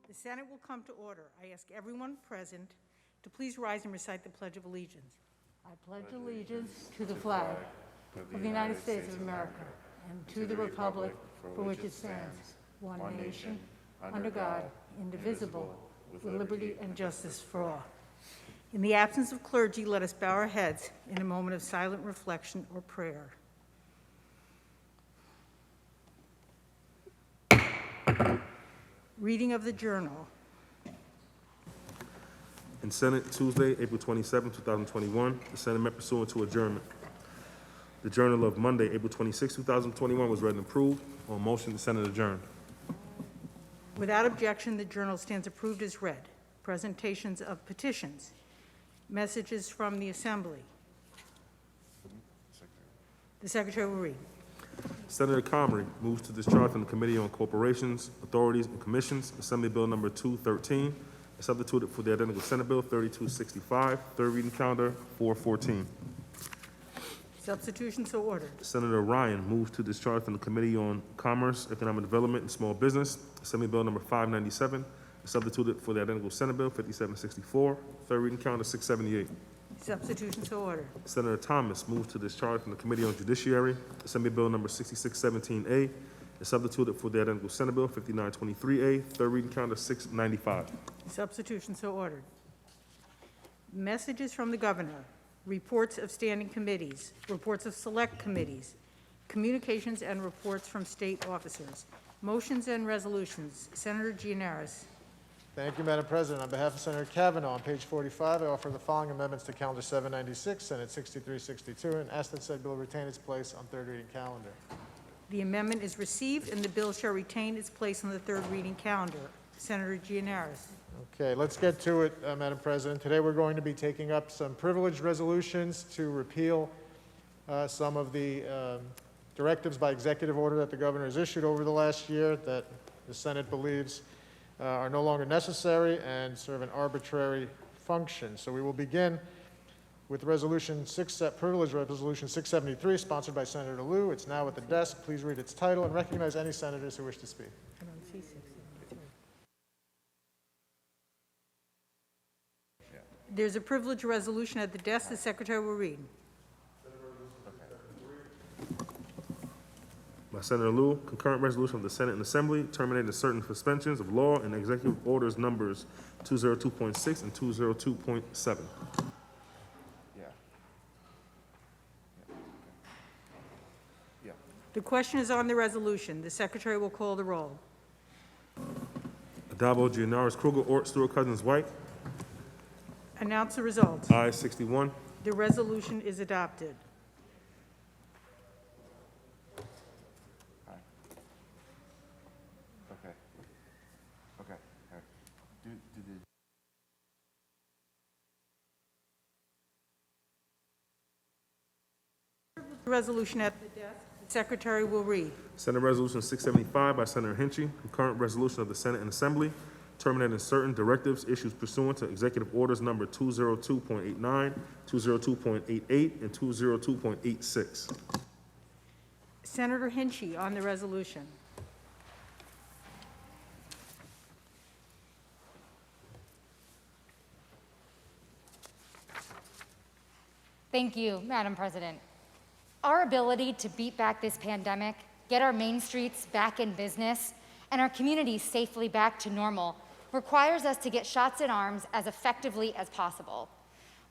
The Senate will come to order. I ask everyone present to please rise and recite the Pledge of Allegiance. I pledge allegiance to the flag of the United States of America and to the republic for which it stands, one nation, under God, indivisible, with liberty and justice for all. In the absence of clergy, let us bow our heads in a moment of silent reflection or prayer. Reading of the Journal. In Senate, Tuesday, April 27, 2021, the Senate met pursuant to adjournment. The Journal of Monday, April 26, 2021 was read and approved. On motion, the Senate adjourned. Without objection, the Journal stands approved as read. Presentations of petitions. Messages from the Assembly. The Secretary will read. Senator Comrie moves to discharge from the Committee on Corporations, Authorities, and Commissions, Assembly Bill Number 213, and substituted for the identical Senate Bill 3265, third reading calendar 414. Substitution so ordered. Senator Ryan moves to discharge from the Committee on Commerce, Economic Development, and Small Business, Assembly Bill Number 597, and substituted for the identical Senate Bill 5764, third reading calendar 678. Substitution so ordered. Senator Thomas moves to discharge from the Committee on Judiciary, Assembly Bill Number 6617A, and substituted for the identical Senate Bill 5923A, third reading calendar 695. Substitution so ordered. Messages from the Governor. Reports of standing committees. Reports of select committees. Communications and reports from state officers. Motions and resolutions. Senator Gianaris. Thank you, Madam President. On behalf of Senator Kavanaugh, on page 45, I offer the following amendments to Calendar 796, Senate 6362, and ask that said bill retain its place on third reading calendar. The amendment is received, and the bill shall retain its place on the third reading calendar. Senator Gianaris. Okay, let's get to it, Madam President. Today we're going to be taking up some privileged resolutions to repeal some of the directives by executive order that the governor has issued over the last year that the Senate believes are no longer necessary and serve an arbitrary function. So we will begin with Privilege Resolution 673, sponsored by Senator Lieu. It's now at the desk. Please read its title and recognize any senators who wish to speak. I don't see 673. There's a privilege resolution at the desk. The Secretary will read. By Senator Lieu, concurrent resolution of the Senate and Assembly terminating certain suspensions of law and executive orders numbers 202.6 and 202.7. The question is on the resolution. The Secretary will call the roll. Addabbo, Gianaris, Kruger, Ort, Stewart, Cousins, White. Announce the results. Ayes 61. The resolution is adopted. The resolution at the desk. The Secretary will read. Senate Resolution 675 by Senator Hinchey, concurrent resolution of the Senate and Assembly terminating certain directives issued pursuant to executive orders number 202.89, 202.88, and 202.86. Senator Hinchey on the resolution. Thank you, Madam President. Our ability to beat back this pandemic, get our main streets back in business, and our communities safely back to normal requires us to get shots in arms as effectively as possible.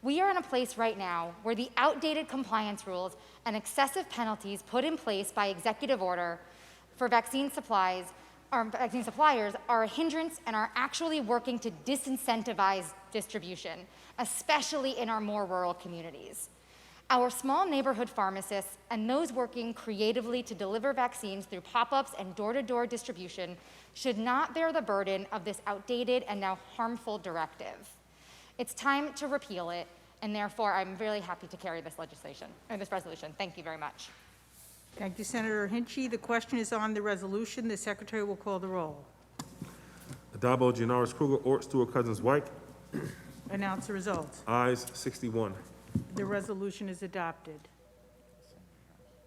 We are in a place right now where the outdated compliance rules and excessive penalties put in place by executive order for vaccine suppliers are a hindrance and are actually working to disincentivize distribution, especially in our more rural communities. Our small neighborhood pharmacists and those working creatively to deliver vaccines through pop-ups and door-to-door distribution should not bear the burden of this outdated and now harmful directive. It's time to repeal it, and therefore I'm really happy to carry this resolution. Thank you very much. Thank you, Senator Hinchey. The question is on the resolution. The Secretary will call the roll. Addabbo, Gianaris, Kruger, Ort, Stewart, Cousins, White. Announce the results. Ayes 61. The resolution is adopted.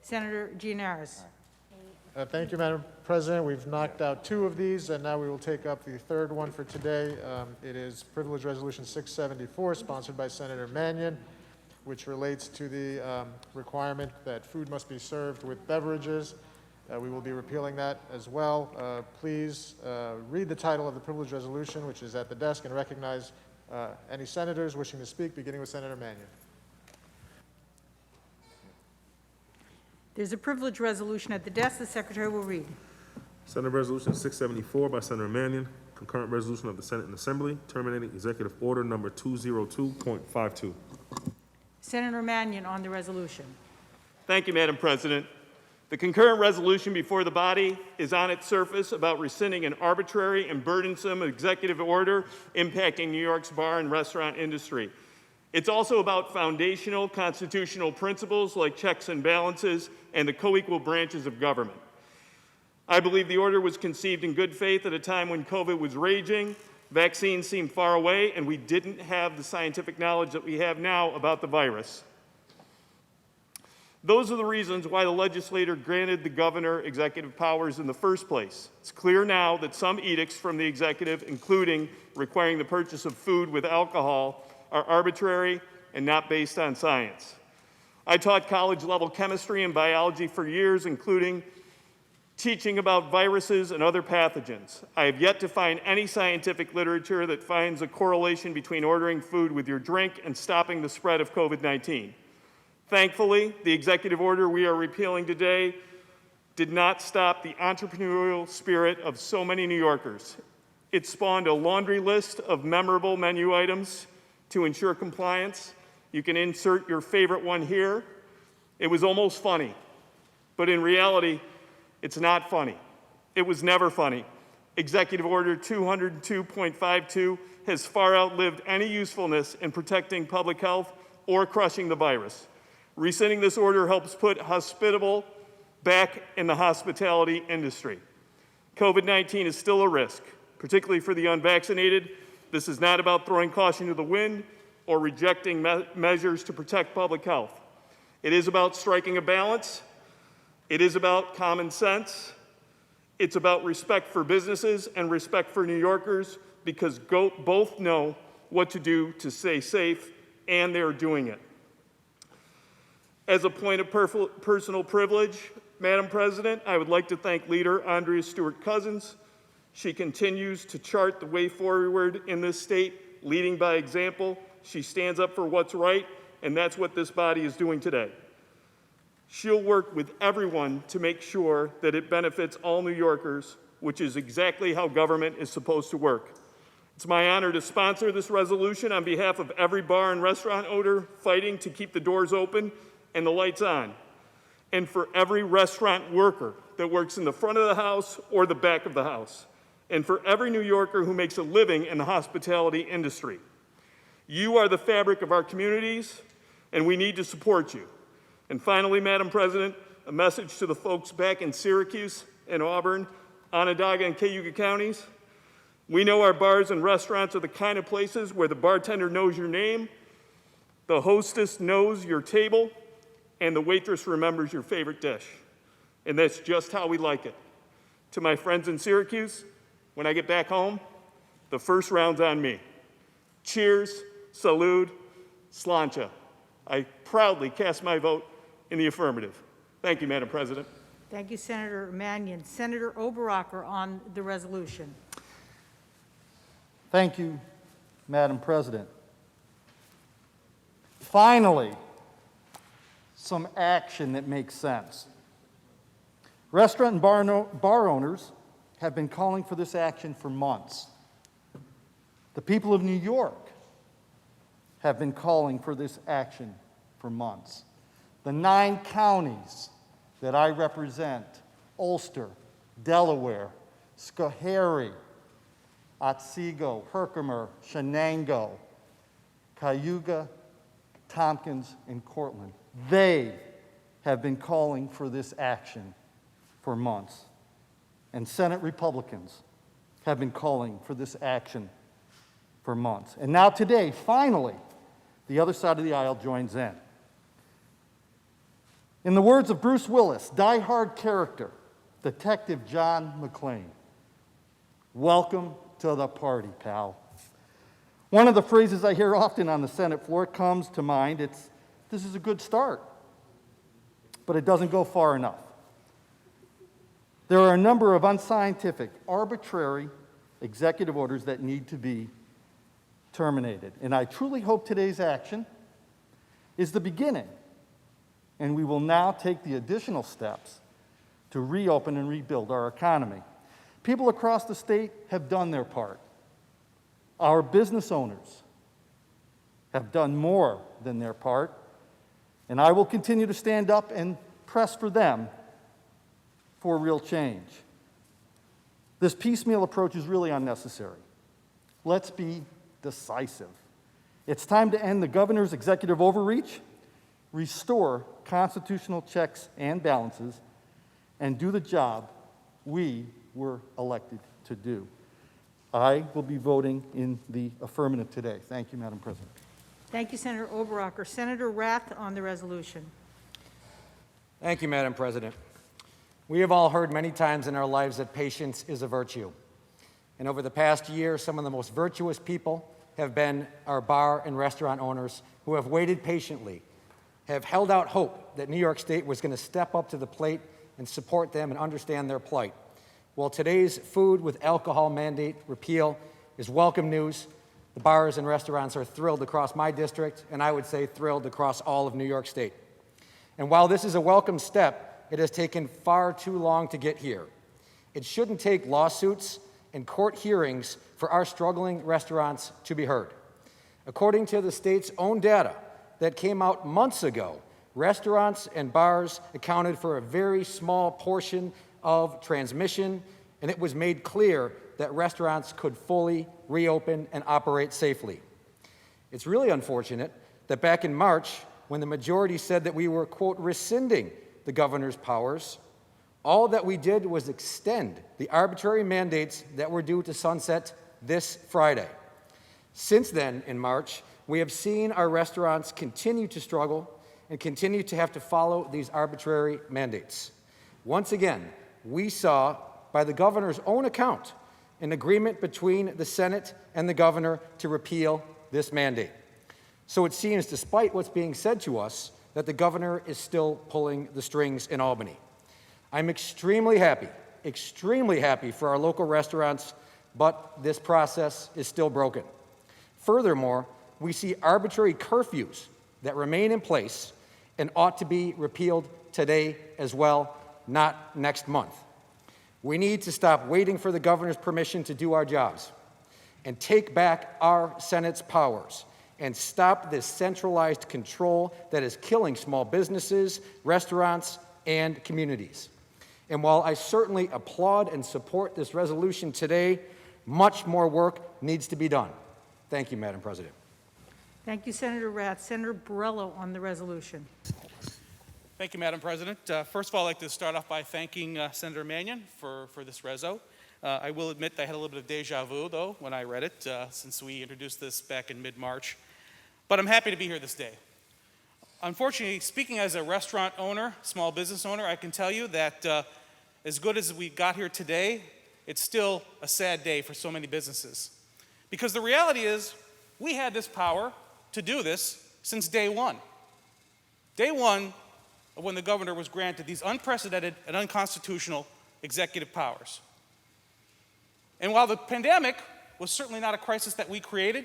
Senator Gianaris. Thank you, Madam President. We've knocked out 2 of these, and now we will take up the third one for today. It is Privilege Resolution 674, sponsored by Senator Mannion, which relates to the requirement that food must be served with beverages. We will be repealing that as well. Please read the title of the privilege resolution, which is at the desk, and recognize any senators wishing to speak, beginning with Senator Mannion. There's a privilege resolution at the desk. The Secretary will read. Senate Resolution 674 by Senator Mannion, concurrent resolution of the Senate and Assembly, terminating Executive Order Number 202.52. Senator Mannion on the resolution. Thank you, Madam President. The concurrent resolution before the body is on its surface about rescinding an arbitrary and burdensome executive order impacting New York's bar and restaurant industry. It's also about foundational constitutional principles like checks and balances and the co-equal branches of government. I believe the order was conceived in good faith at a time when COVID was raging, vaccines seemed far away, and we didn't have the scientific knowledge that we have now about the virus. Those are the reasons why the legislature granted the governor executive powers in the first place. It's clear now that some edicts from the executive, including requiring the purchase of food with alcohol, are arbitrary and not based on science. I taught college-level chemistry and biology for years, including teaching about viruses and other pathogens. I have yet to find any scientific literature that finds a correlation between ordering food with your drink and stopping the spread of COVID-19. Thankfully, the executive order we are repealing today did not stop the entrepreneurial spirit of so many New Yorkers. It spawned a laundry list of memorable menu items to ensure compliance. You can insert your favorite one here. It was almost funny, but in reality, it's not funny. It was never funny. Executive Order 202.52 has far outlived any usefulness in protecting public health or crushing the virus. Rescinding this order helps put hospitable back in the hospitality industry. COVID-19 is still a risk, particularly for the unvaccinated. This is not about throwing caution to the wind or rejecting measures to protect public health. It is about striking a balance. It is about common sense. It's about respect for businesses and respect for New Yorkers, because both know what to do to stay safe, and they're doing it. As a point of personal privilege, Madam President, I would like to thank Leader Andrea Stewart-Cousins. She continues to chart the way forward in this state, leading by example. She stands up for what's right, and that's what this body is doing today. She'll work with everyone to make sure that it benefits all New Yorkers, which is exactly how government is supposed to work. It's my honor to sponsor this resolution on behalf of every bar and restaurant owner fighting to keep the doors open and the lights on, and for every restaurant worker that works in the front of the house or the back of the house, and for every New Yorker who makes a living in the hospitality industry. You are the fabric of our communities, and we need to support you. And finally, Madam President, a message to the folks back in Syracuse and Auburn, Onondaga and Cayuga counties. We know our bars and restaurants are the kind of places where the bartender knows your name, the hostess knows your table, and the waitress remembers your favorite dish. And that's just how we like it. To my friends in Syracuse, when I get back home, the first round's on me. Cheers, salud, slancha. I proudly cast my vote in the affirmative. Thank you, Madam President. Thank you, Senator Mannion. Senator Oberacher on the resolution. Thank you, Madam President. Finally, some action that makes sense. Restaurant and bar owners have been calling for this action for months. The people of New York have been calling for this action for months. The 9 counties that I represent, Ulster, Delaware, Schoharie, Otsego, Herkimer, Shenango, Cayuga, Tompkins, and Cortland, they have been calling for this action for months. And Senate Republicans have been calling for this action for months. And now today, finally, the other side of the aisle joins in. In the words of Bruce Willis, die-hard character, Detective John McClain. Welcome to the party, pal. One of the phrases I hear often on the Senate floor comes to mind. This is a good start, but it doesn't go far enough. There are a number of unscientific, arbitrary executive orders that need to be terminated. And I truly hope today's action is the beginning, and we will now take the additional steps to reopen and rebuild our economy. People across the state have done their part. Our business owners have done more than their part, and I will continue to stand up and press for them for real change. This piecemeal approach is really unnecessary. Let's be decisive. It's time to end the governor's executive overreach, restore constitutional checks and balances, and do the job we were elected to do. I will be voting in the affirmative today. Thank you, Madam President. Thank you, Senator Oberacher. Senator Rath on the resolution. Thank you, Madam President. We have all heard many times in our lives that patience is a virtue. And over the past year, some of the most virtuous people have been our bar and restaurant owners who have waited patiently, have held out hope that New York State was going to step up to the plate and support them and understand their plight. Well, today's food with alcohol mandate repeal is welcome news. The bars and restaurants are thrilled across my district, and I would say thrilled across all of New York State. And while this is a welcome step, it has taken far too long to get here. It shouldn't take lawsuits and court hearings for our struggling restaurants to be heard. According to the state's own data that came out months ago, restaurants and bars accounted for a very small portion of transmission, and it was made clear that restaurants could fully reopen and operate safely. It's really unfortunate that back in March, when the majority said that we were, quote, rescinding the governor's powers, all that we did was extend the arbitrary mandates that were due to sunset this Friday. Since then, in March, we have seen our restaurants continue to struggle and continue to have to follow these arbitrary mandates. Once again, we saw, by the governor's own account, an agreement between the Senate and the governor to repeal this mandate. So it seems, despite what's being said to us, that the governor is still pulling the strings in Albany. I'm extremely happy for our local restaurants, but this process is still broken. Furthermore, we see arbitrary curfews that remain in place and ought to be repealed today as well, not next month. We need to stop waiting for the governor's permission to do our jobs and take back our Senate's powers and stop this centralized control that is killing small businesses, restaurants, and communities. And while I certainly applaud and support this resolution today, much more work needs to be done. Thank you, Madam President. Thank you, Senator Rath. Senator Borrello on the resolution. Thank you, Madam President. First of all, I'd like to start off by thanking Senator Mannion for this reso. I will admit I had a little bit of deja vu, though, when I read it, since we introduced this back in mid-March. But I'm happy to be here this day. Unfortunately, speaking as a restaurant owner, small business owner, I can tell you that as good as we got here today, it's still a sad day for so many businesses. Because the reality is, we had this power to do this since day one. Day one of when the governor was granted these unprecedented and unconstitutional executive powers. And while the pandemic was certainly not a crisis that we created,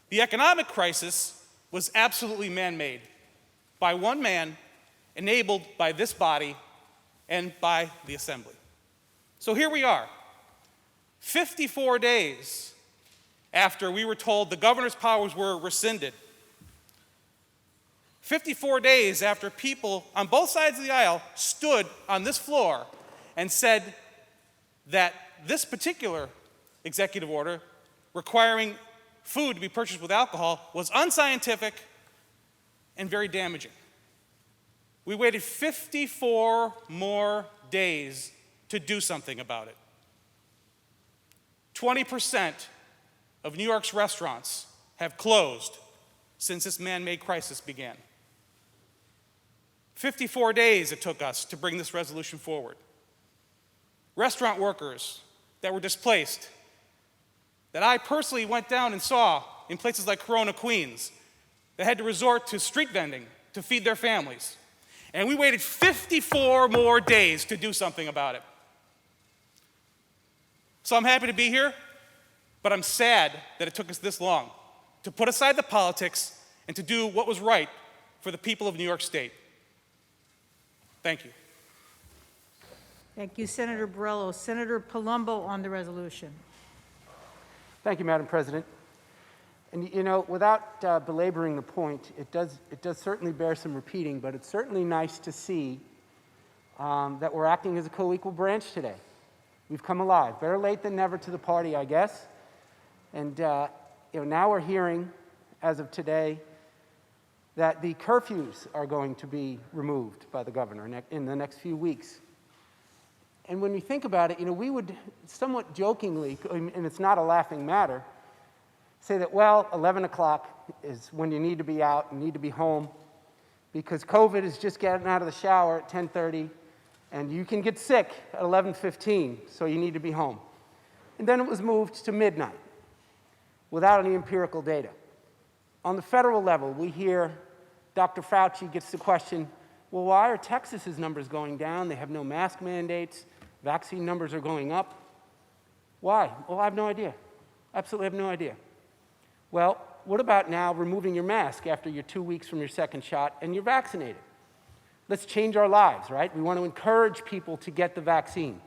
the economic crisis was absolutely man-made by one man, enabled by this body and by the Assembly. So here we are, 54 days after we were told the governor's powers were rescinded, 54 days after people on both sides of the aisle stood on this floor and said that this particular executive order requiring food to be purchased with alcohol was unscientific and very damaging. We waited 54 more days to do something about it. 20% of New York's restaurants have closed since this man-made crisis began. 54 days it took us to bring this resolution forward. restaurant workers that were displaced, that I personally went down and saw in places like Corona, Queens, that had to resort to street vending to feed their families. And we waited 54 more days to do something about it. So I'm happy to be here, but I'm sad that it took us this long to put aside the politics and to do what was right for the people of New York State. Thank you. Thank you, Senator Borrello. Senator Palumbo on the resolution. Thank you, Madam President. And you know, without belaboring the point, it does certainly bear some repeating, but it's certainly nice to see that we're acting as a co-equal branch today. We've come alive. Better late than never to the party, I guess. And now we're hearing, as of today, that the curfews are going to be removed by the governor in the next few weeks. And when we think about it, we would somewhat jokingly, and it's not a laughing matter, say that, well, 11 o'clock is when you need to be out and need to be home because COVID is just getting out of the shower at 10:30 and you can get sick at 11:15, so you need to be home. And then it was moved to midnight without any empirical data. On the federal level, we hear Dr. Fauci gets the question, well, why are Texas's numbers going down? They have no mask mandates. Vaccine numbers are going up. Why? Well, I have no idea. Absolutely have no idea. Well, what about now removing your mask after you're 2 weeks from your second shot and you're vaccinated? Let's change our lives, right? We want to encourage people to get the vaccine.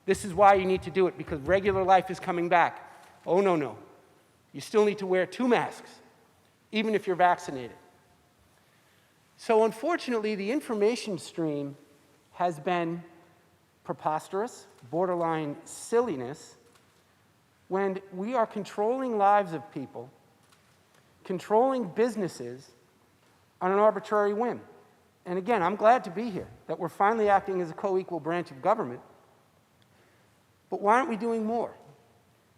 This is why you need to do it, because regular life is coming back. Oh, no. You still need to wear 2 masks, even if you're vaccinated. So unfortunately, the information stream has been preposterous, borderline silliness, when we are controlling lives of people, controlling businesses on an arbitrary whim. And again, I'm glad to be here, that we're finally acting as a co-equal branch of government. But why aren't we doing more?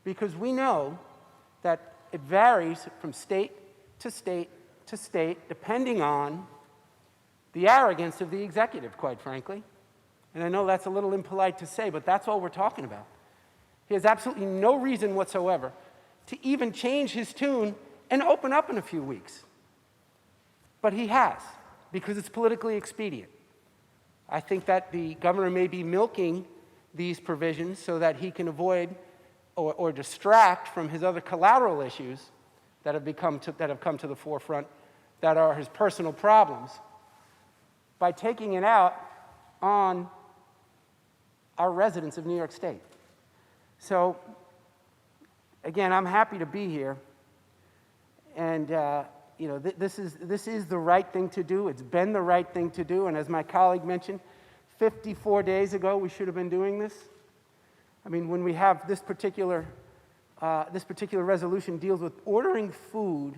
Because we know that it varies from state to state to state, depending on the arrogance of the executive, quite frankly. And I know that's a little impolite to say, but that's all we're talking about. He has absolutely no reason whatsoever to even change his tune and open up in a few weeks. But he has, because it's politically expedient. I think that the governor may be milking these provisions so that he can avoid or distract from his other collateral issues that have come to the forefront, that are his personal problems, by taking it out on our residents of New York State. So, again, I'm happy to be here, and this is the right thing to do. It's been the right thing to do, and as my colleague mentioned, 54 days ago we should have been doing this. I mean, when we have this particular resolution deals with ordering food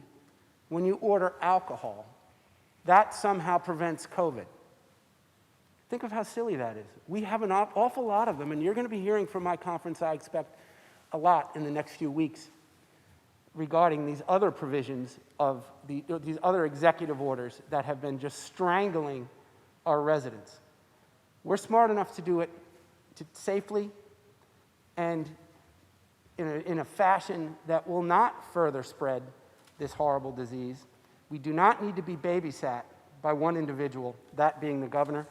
when you order alcohol, that somehow prevents COVID. Think of how silly that is. We have an awful lot of them, and you're going to be hearing from my conference, I expect, a lot in the next few weeks regarding these other provisions of these other executive orders that have been just strangling our residents. We're smart enough to do it safely and in a fashion that will not further spread this horrible disease. We do not need to be babysat by one individual, that being the governor.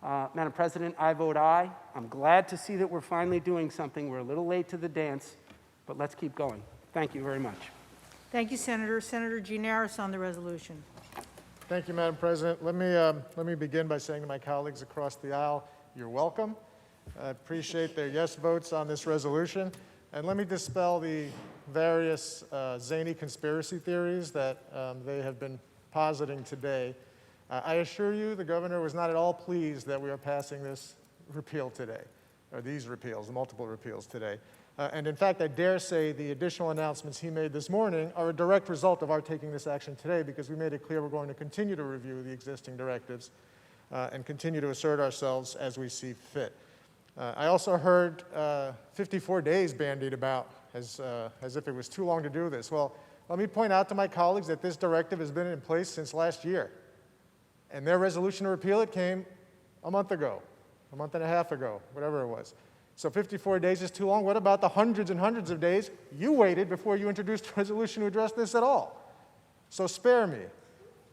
Madam President, I vote aye. I'm glad to see that we're finally doing something. We're a little late to the dance, but let's keep going. Thank you very much. Thank you, Senator. Senator Gianaris on the resolution. Thank you, Madam President. Let me begin by saying to my colleagues across the aisle, you're welcome. I appreciate their yes votes on this resolution. And let me dispel the various zany conspiracy theories that they have been positing today. I assure you the governor was not at all pleased that we are passing this repeal today, or these repeals, multiple repeals today. And in fact, I dare say the additional announcements he made this morning are a direct result of our taking this action today, because we made it clear we're going to continue to review the existing directives and continue to assert ourselves as we see fit. I also heard 54 days bandied about as if it was too long to do this. Well, let me point out to my colleagues that this directive has been in place since last year. And their resolution to repeal it came a month ago, a month and a half ago, whatever it was. So 54 days is too long. What about the hundreds and hundreds of days you waited before you introduced a resolution to address this at all? So spare me.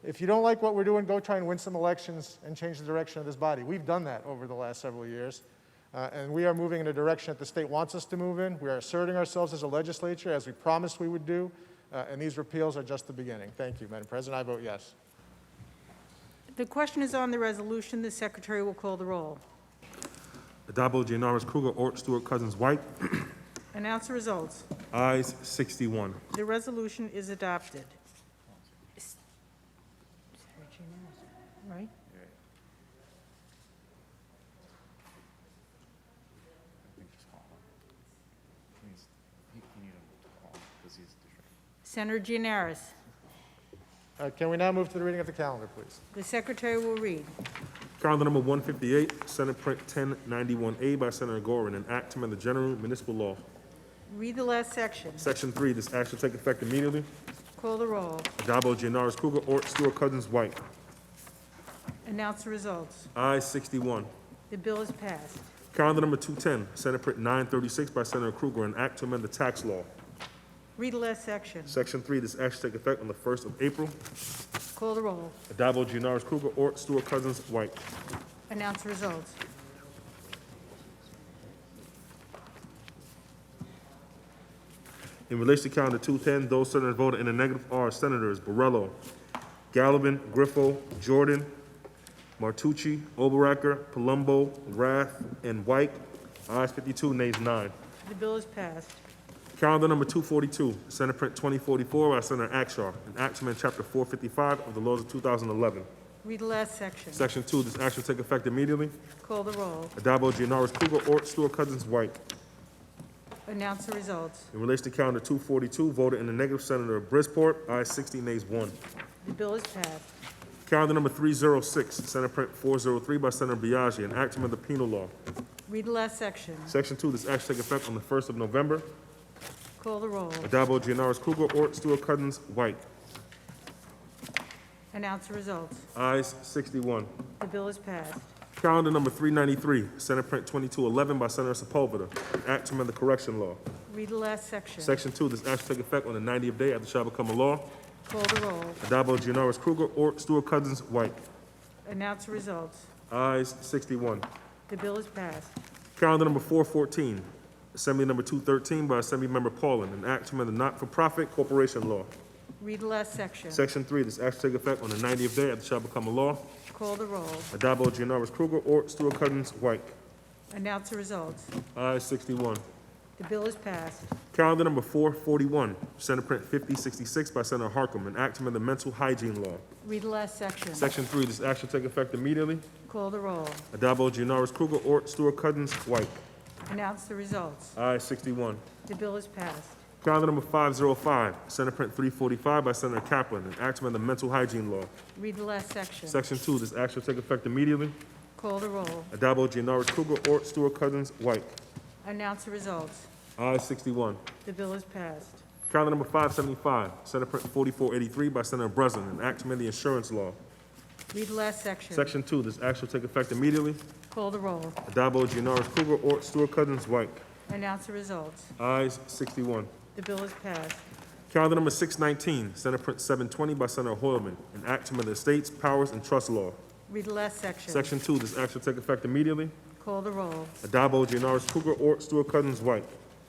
If you don't like what we're doing, go try and win some elections and change the direction of this body. We've done that over the last several years, and we are moving in a direction that the state wants us to move in. We are asserting ourselves as a legislature, as we promised we would do, and these repeals are just the beginning. Thank you, Madam President. I vote yes. The question is on the resolution. The secretary will call the roll. Addabbo, Gianaris, Kruger, Ort, Stewart, Cousins, White. Announce the results. Ayes 61. The resolution is adopted. Right? Senator Gianaris. Can we now move to the reading of the calendar, please? The secretary will read. Calendar number 158, Senate Print 1091A by Senator Gorin, an act to amend the general municipal law. Read the last section. Section 3, this act shall take effect immediately. Call the roll. Addabbo, Gianaris, Kruger, Ort, Stewart, Cousins, White. Announce the results. Ayes 61. The bill is passed. Calendar number 210, Senate Print 936 by Senator Kruger, an act to amend the tax law. Read the last section. Section 3, this act shall take effect on the 1st of April. Call the roll. Addabbo, Gianaris, Kruger, Ort, Stewart, Cousins, White. Announce the results. In relation to calendar 210, those senators voted in the negative are Senators Borrello, Gallivan, Griffo, Jordan, Martucci, Oberacker, Palumbo, Rath, and White. Ayes 52, nays 9. The bill is passed. Calendar number 242, Senate Print 2044 by Senator Akshar, an act to amend Chapter 455 of the laws of 2011. Read the last section. Section 2, this act shall take effect immediately. Call the roll. Addabbo, Gianaris, Kruger, Ort, Stewart, Cousins, White. Announce the results. In relation to calendar 242, voted in the negative, Senator Bridgeport. Ayes 60, nays 1. The bill is passed. Calendar number 306, Senate Print 403 by Senator Biaggi, an act to amend the penal law. Read the last section. Section 2, this act shall take effect on the 1st of November. Call the roll. Addabbo, Gianaris, Kruger, Ort, Stewart, Cousins, White. Announce the results. Ayes 61. The bill is passed. Calendar number 393, Senate Print 2211 by Senator Sepulveda, an act to amend the correction law. Read the last section. Section 2, this act shall take effect on the 90th day after it shall become a law. Call the roll. Addabbo, Gianaris, Kruger, Ort, Stewart, Cousins, White. Announce the results. Ayes 61. The bill is passed. Calendar number 414, Assembly number 213 by Assemblymember Paulin, an act to amend the not-for-profit corporation law. Read the last section. Section 3, this act shall take effect on the 90th day after it shall become a law. Call the roll. Addabbo, Gianaris, Kruger, Ort, Stewart, Cousins, White. Announce the results. Ayes 61. The bill is passed. Calendar number 441, Senate Print 5066 by Senator Harkam, an act to amend the mental hygiene law. Read the last section. Section 3, this act shall take effect immediately. Call the roll. Addabbo, Gianaris, Kruger, Ort, Stewart, Cousins, White. Announce the results. Ayes 61. The bill is passed. Calendar number 505, Senate Print 345 by Senator Kaplan, an act to amend the mental hygiene law. Read the last section. Section 2, this act shall take effect immediately. Call the roll. Addabbo, Gianaris, Kruger, Ort, Stewart, Cousins, White. Announce the results. Ayes 61. The bill is passed. Calendar number 575, Senate Print 4483 by Senator Breslin, an act to amend the insurance law. Read the last section. Section 2, this act shall take effect immediately. Call the roll. Addabbo, Gianaris, Kruger, Ort, Stewart, Cousins, White. Announce the results. Ayes 61. The bill is passed. Calendar number 619, Senate Print 720 by Senator Hoylman, an act to amend the Estates, Powers, and Trust Law. Read the last section. Section 2, this act shall take effect immediately. Call the roll. Addabbo, Gianaris, Kruger, Ort, Stewart, Cousins, White.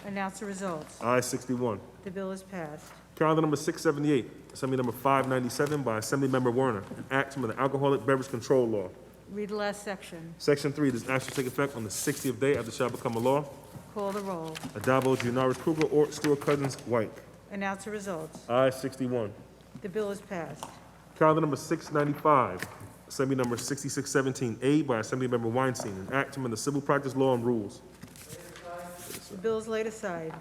Announce the results. Ayes 61. The bill is passed. Calendar number 678, Assembly number 597 by Assemblymember Werner, an act to amend the Alcoholic Beverage Control Law. Read the last section. Section 3, this act shall take effect on the 60th day after it shall become a law. Call the roll. Addabbo, Gianaris, Kruger, Ort, Stewart, Cousins, White. Announce the results. Ayes 61. The bill is passed. Calendar number 695, Assembly number 6617A by Assemblymember Weinstein, an act to amend the Civil Practice Law and Rules. The bill is laid aside.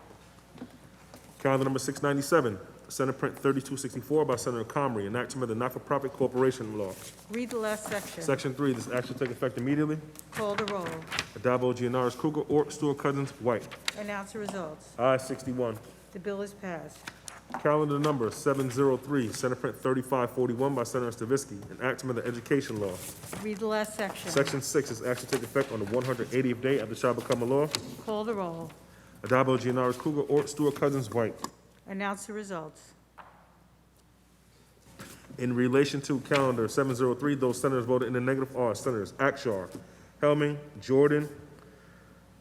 Calendar number 697, Senate Print 3264 by Senator Comrie, an act to amend the Not-for-Profit Corporation Law. Read the last section. Section 3, this act shall take effect immediately. Call the roll. Addabbo, Gianaris, Kruger, Ort, Stewart, Cousins, White. Announce the results. Ayes 61. The bill is passed. Calendar number 703, Senate Print 3541 by Senator Stavisky, an act to amend the education law. Read the last section. Section 6, this act shall take effect on the 180th day after it shall become a law. Call the roll. Addabbo, Giannaris, Kruger, Ort, Stewart, Cousins, White. Announce the results. In relation to calendar 703, those senators voted in the negative are Senators Akshar, Helming, Jordan,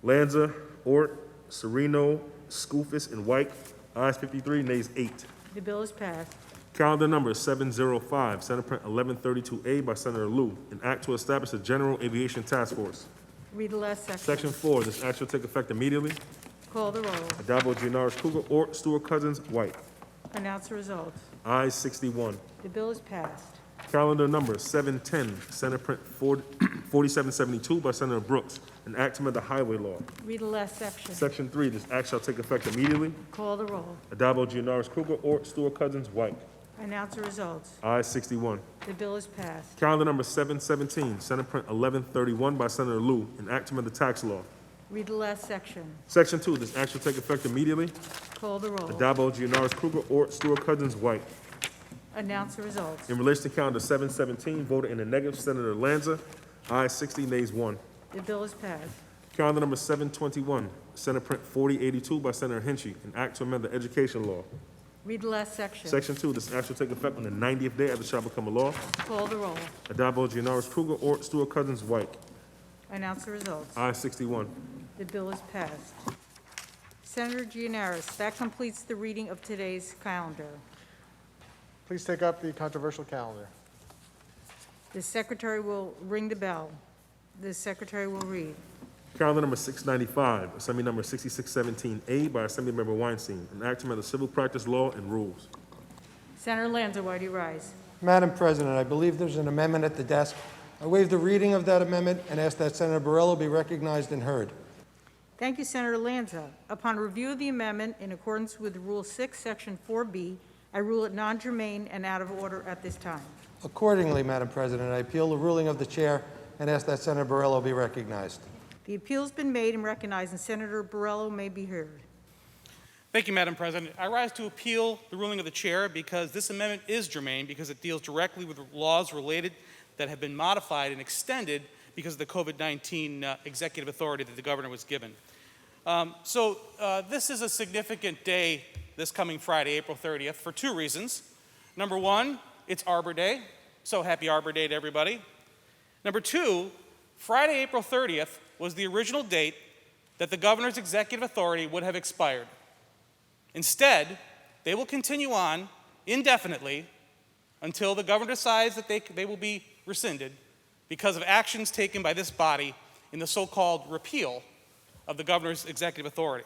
Lanza, Ort, Sereno, Skoufis, and White. Ayes 53, nays 8. The bill is passed. Calendar number 705, Senate Print 1132A by Senator Liu, an act to establish a general aviation task force. Read the last section. Section 4, this act shall take effect immediately. Call the roll. Addabbo, Giannaris, Kruger, Ort, Stewart, Cousins, White. Announce the results. Ayes 61. The bill is passed. Calendar number 710, Senate Print 4772 by Senator Brooks, an act to amend the highway law. Read the last section. Section 3, this act shall take effect immediately. Call the roll. Addabbo, Giannaris, Kruger, Ort, Stewart, Cousins, White. Announce the results. Ayes 61. The bill is passed. Calendar number 717, Senate Print 1131 by Senator Liu, an act to amend the tax law. Read the last section. Section 2, this act shall take effect immediately. Call the roll. Addabbo, Giannaris, Kruger, Ort, Stewart, Cousins, White. Announce the results. In relation to calendar 717, voted in the negative, Senator Lanza. Ayes 60, nays 1. The bill is passed. Calendar number 721, Senate Print 4082 by Senator Henchy, an act to amend the education law. Read the last section. Section 2, this act shall take effect on the 90th day after it shall become a law. Call the roll. Addabbo, Giannaris, Kruger, Ort, Stewart, Cousins, White. Announce the results. Ayes 61. The bill is passed. Senator Gianaris, that completes the reading of today's calendar. Please take up the controversial calendar. The secretary will ring the bell. The secretary will read. Calendar number 695, Assembly number 6617A by Assemblymember Weinstein, an act to amend the civil practice law and rules. Senator Lanza, why do you rise? Madam President, I believe there's an amendment at the desk. I waive the reading of that amendment and ask that Senator Borrello be recognized and heard. Thank you, Senator Lanza. Upon review of the amendment in accordance with Rule 6, Section 4B, I rule it non-germane and out of order at this time. Accordingly, Madam President, I appeal the ruling of the chair and ask that Senator Borrello be recognized. The appeal's been made and recognized, and Senator Borrello may be heard. Thank you, Madam President. I rise to appeal the ruling of the chair because this amendment is germane because it deals directly with laws related that have been modified and extended because of the COVID-19 executive authority that the governor was given. This is a significant day this coming Friday, April 30th, for two reasons. Number one, it's Arbor Day, so happy Arbor Day to everybody. Number two, Friday, April 30th was the original date that the governor's executive authority would have expired. Instead, they will continue on indefinitely until the governor decides that they will be rescinded because of actions taken by this body in the so-called repeal of the governor's executive authority.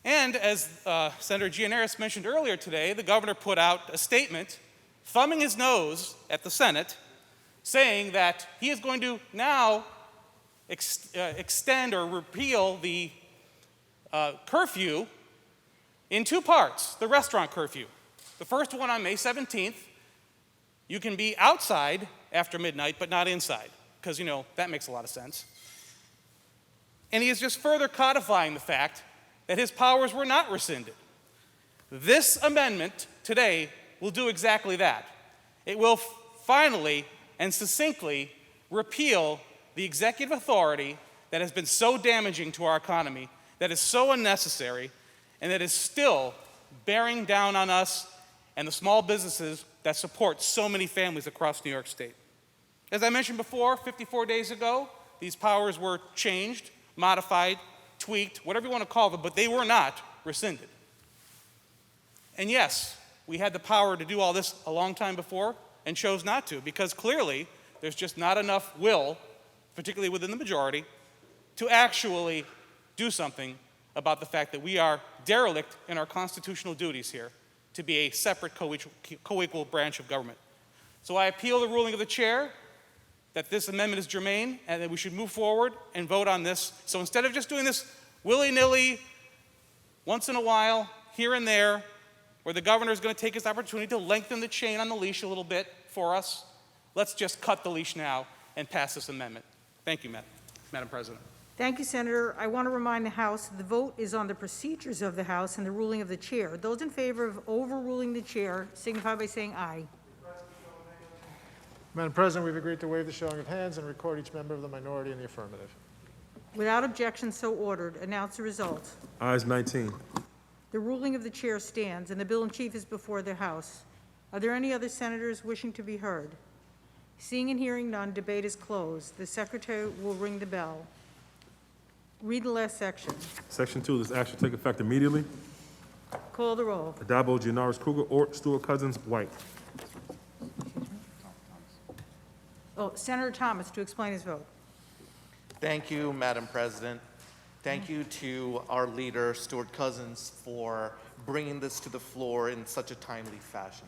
And as Senator Gianaris mentioned earlier today, the governor put out a statement thumbing his nose at the Senate, saying that he is going to now extend or repeal the curfew in two parts, the restaurant curfew. The first one on May 17th, you can be outside after midnight, but not inside, because, you know, that makes a lot of sense. And he is just further codifying the fact that his powers were not rescinded. This amendment today will do exactly that. It will finally and succinctly repeal the executive authority that has been so damaging to our economy, that is so unnecessary, and that is still bearing down on us and the small businesses that support so many families across New York State. As I mentioned before, 54 days ago, these powers were changed, modified, tweaked, whatever you want to call them, but they were not rescinded. And yes, we had the power to do all this a long time before and chose not to, because clearly there's just not enough will, particularly within the majority, to actually do something about the fact that we are derelict in our constitutional duties here to be a separate co-equal branch of government. So I appeal the ruling of the chair that this amendment is germane and that we should move forward and vote on this. So instead of just doing this willy-nilly, once in a while, here and there, where the governor is going to take his opportunity to lengthen the chain on the leash a little bit for us, let's just cut the leash now and pass this amendment. Thank you, Madam President. Thank you, Senator. I want to remind the House that the vote is on the procedures of the House and the ruling of the chair. Those in favor of overruling the chair signify by saying aye. Madam President, we've agreed to waive the showing of hands and record each member of the minority in the affirmative. Without objection, so ordered. Announce the results. Ayes 19. The ruling of the chair stands, and the bill in chief is before the House. Are there any other senators wishing to be heard? Seeing and hearing none, debate is closed. The secretary will ring the bell. Read the last section. Section 2, this action take effect immediately. Call the roll. Addabbo, Gianaris, Kruger, Ort, Stewart, Cousins, White. Oh, Senator Thomas to explain his vote. Thank you, Madam President. Thank you to our leader, Stuart Cousins, for bringing this to the floor in such a timely fashion.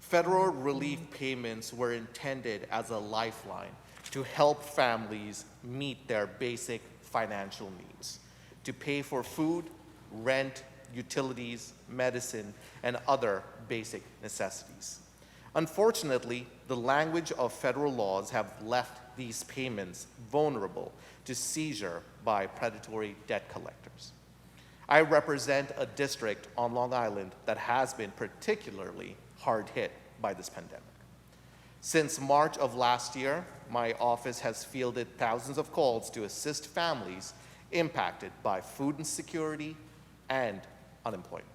Federal relief payments were intended as a lifeline to help families meet their basic financial needs, to pay for food, rent, utilities, medicine, and other basic necessities. Unfortunately, the language of federal laws have left these payments vulnerable to seizure by predatory debt collectors. I represent a district on Long Island that has been particularly hard hit by this pandemic. Since March of last year, my office has fielded thousands of calls to assist families impacted by food insecurity and unemployment.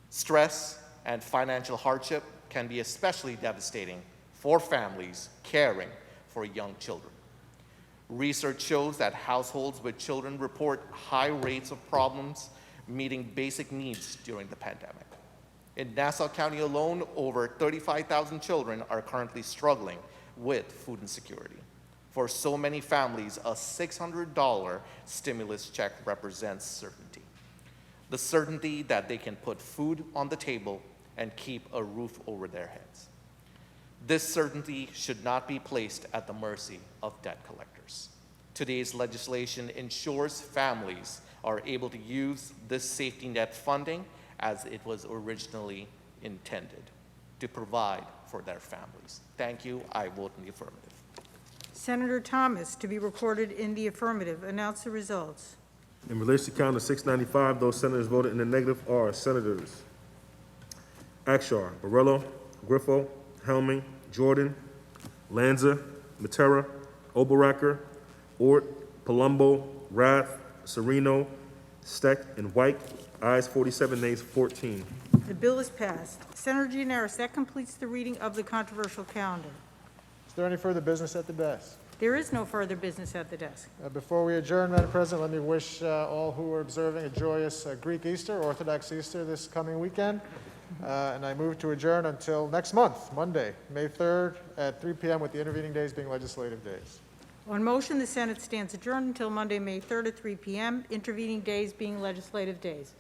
Stress and financial hardship can be especially devastating for families caring for young children. Research shows that households with children report high rates of problems meeting basic needs during the pandemic. In Nassau County alone, over 35,000 children are currently struggling with food insecurity. For so many families, a $600 stimulus check represents certainty. The certainty that they can put food on the table and keep a roof over their heads. This certainty should not be placed at the mercy of debt collectors. Today's legislation ensures families are able to use this safety net funding as it was originally intended, to provide for their families. Thank you. I vote in the affirmative. Senator Thomas to be recorded in the affirmative. Announce the results. In relation to calendar 695, those senators voted in the negative are Senators Akshar, Borrello, Griffo, Helming, Jordan, Lanza, Matera, Oberacker, Ort, Palumbo, Rath, Sereno, Steck, and White. Ayes 47, nays 14. The bill is passed. Senator Gianaris, that completes the reading of the controversial calendar. Is there any further business at the desk? There is no further business at the desk. Before we adjourn, Madam President, let me wish all who are observing a joyous Greek Easter, Orthodox Easter this coming weekend. And I move to adjourn until next month, Monday, May 3rd at 3 p.m. with the intervening days being legislative days. On motion, the Senate stands adjourned until Monday, May 3rd at 3 p.m., intervening days being legislative days.